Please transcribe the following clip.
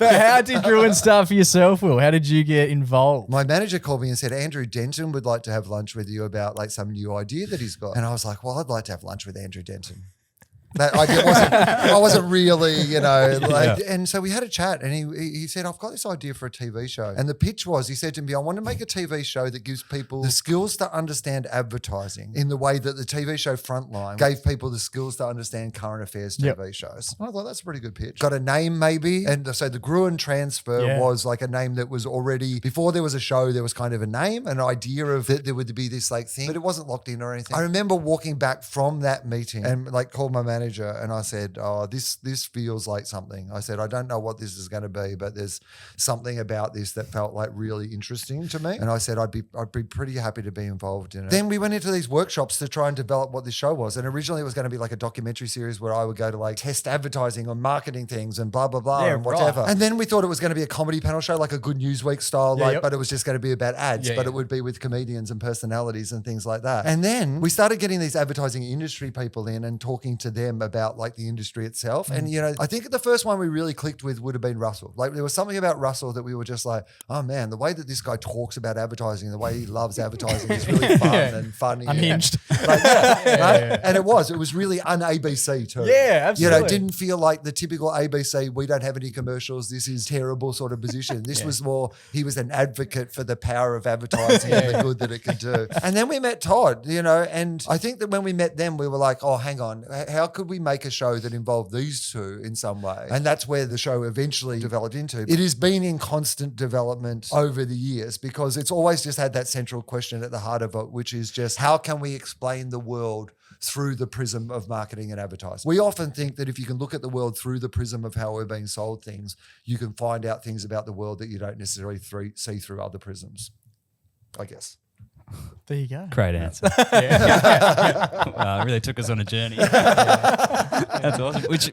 But how did Gruen start for yourself, Will? How did you get involved? My manager called me and said, Andrew Denton would like to have lunch with you about like some new idea that he's got. And I was like, well, I'd like to have lunch with Andrew Denton. That idea I wasn't really, and so we had a chat and he said, I've got this idea for a TV show. And the pitch was, he said to me, I want to make a TV show that gives people the skills to understand advertising in the way that the TV show Frontline gave people the skills to understand current affairs TV shows. And I thought that's a pretty good pitch. Got a name maybe. And so the Gruen transfer was like a name that was already, before there was a show, there was kind of a name, an idea of that there would be this like thing, but it wasn't locked in or anything. I remember walking back from that meeting and like called my manager and I said, oh, this feels like something. I said, I don't know what this is going to be, but there's something about this that felt like really interesting to me. And I said, I'd be pretty happy to be involved in it. Then we went into these workshops to try and develop what this show was. And originally it was going to be like a documentary series where I would go to like test advertising or marketing things and blah, blah, blah and whatever. Right. And then we thought it was going to be a comedy panel show, like a Good Newsweek style, but it was just going to be about ads, but it would be with comedians and personalities and things like that. And then we started getting these advertising industry people in and talking to them about like the industry itself. And, I think the first one we really clicked with would have been Russell. Like there was something about Russell that we were just like, oh man, the way that this guy talks about advertising, the way he loves advertising is really fun and funny. Unhinged. And it was really un-ABC too. Yeah, absolutely. Didn't feel like the typical ABC, we don't have any commercials, this is terrible sort of position. This was more, he was an advocate for the power of advertising and the good that it could do. And then we met Todd, and I think that when we met them, we were like, oh, hang on, how could we make a show that involved these two in some way? And that's where the show eventually developed into. It has been in constant development over the years because it's always just had that central question at the heart of it, which is just how can we explain the world through the prism of marketing and advertising? We often think that if you can look at the world through the prism of how we're being sold things, you can find out things about the world that you don't necessarily see through other prisms, I guess. There you go. Great answer. Wow, it really took us on a journey. That's awesome.